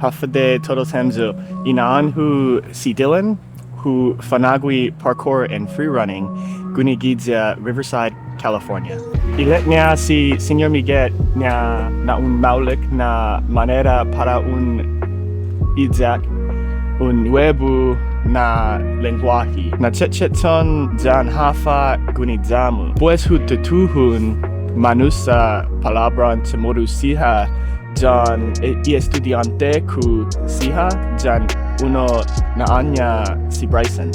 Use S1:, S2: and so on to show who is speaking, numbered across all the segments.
S1: Hafade todos hemzu. Inan hu si Dylan, hu fanagui parkour and free running, Gunigidza, Riverside, California. Ilet niya si Senyor Miguel na un maulik na manera para un idzak, un nuevo na lenguaje. Na chetcheton jan hafa gunidzamu. Pues hu tutuhun manusa palabra temodu siha jan i estudiante ku siha jan uno na anya si Bryson.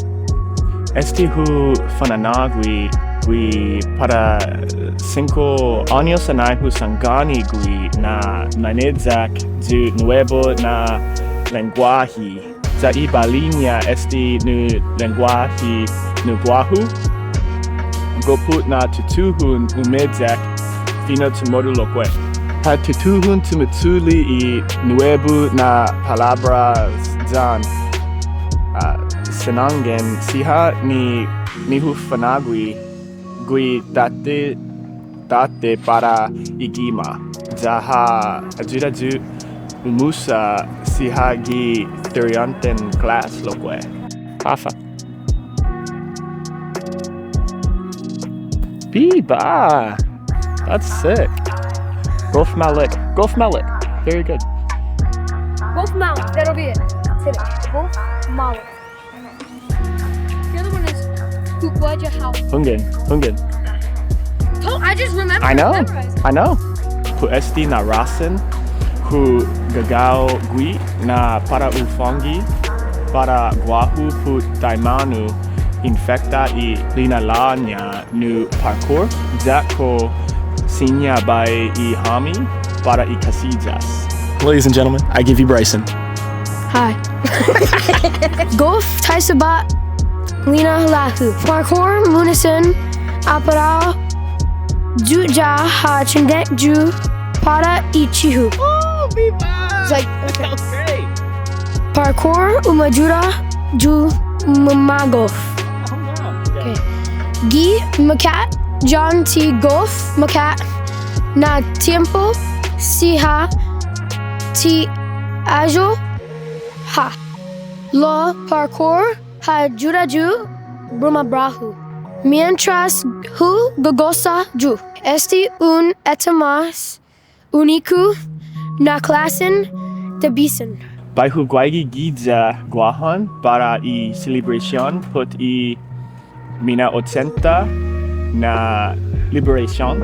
S1: Esti hu fananagui gui para 5 años anay hu sangani gui na manedzak du nuevo na lenguaje. Sa iba linya esti nu lenguaje nu guahu. Goput na tutuhun umedzak fino tumodulo kwe. Ha tutuhun tumutuli I nuevo na palabras jan senangen siha ni hu fanagui gui date para igima. Jaha ajudaju umusa sihagi turianten class lokwe. Hafa. Biba. That's sick. Golf Malik. Very good.
S2: Golf Malik. That'll be it. Hit it. Golf Malik. The other one is Kukwaja House.
S1: Hungen.
S2: Oh, I just remembered.
S1: I know.
S2: Memorized.
S1: Hu esti na rasen, hu gagao gui na para ufongi, para guahu hu daimanu infecta I linalanya nu parkour, jako sinya by I hami para I Kasiyas. Ladies and gentlemen, I give you Bryson.
S2: Hi. Golf Taisabat Lina Lahu. Parkour Munisan Aparal Juja Ha Chindet Ju Para Ichihu.
S1: Oh, Biba!
S2: It's like, okay.
S1: That was great.
S2: Parkour Umajura Ju Magof.
S1: Oh, no.
S2: Okay. Gi Makat John T Golf Makat Na Tiempo Siha T Ajo Ha Lo Parkour Ha Juraju Bruma Brahu Mientras Hu Gogosa Ju Esti un etamas Uniku Na clasen de bisen
S1: By hu guaigi gidza guahan para I celebration put I mina 80 na liberation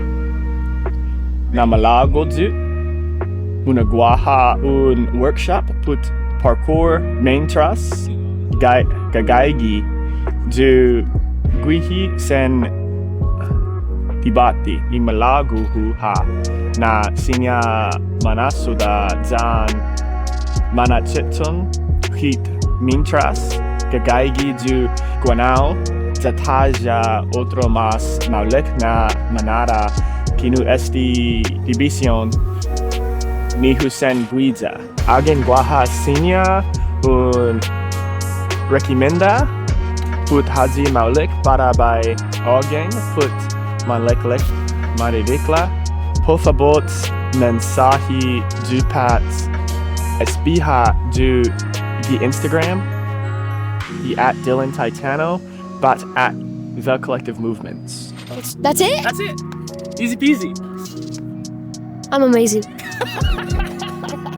S1: na malagodzu una guaha un workshop put parkour main truss gagaigi du guihi sen dibati I malagu hu ha na sinya manasuda zan manacheton hit mintras gagaigi du guanao zataja otro mas maulek na manara kinu esti division ni husen guiza alguien guaha sinya un recommenda put haji maulek para by alguien put malek maridikla por favor mensaje du pat espija du the Instagram the @Dylan Titano but at The Collective Movements.
S2: That's it?
S1: That's it. Easy peasy.
S2: I'm amazing.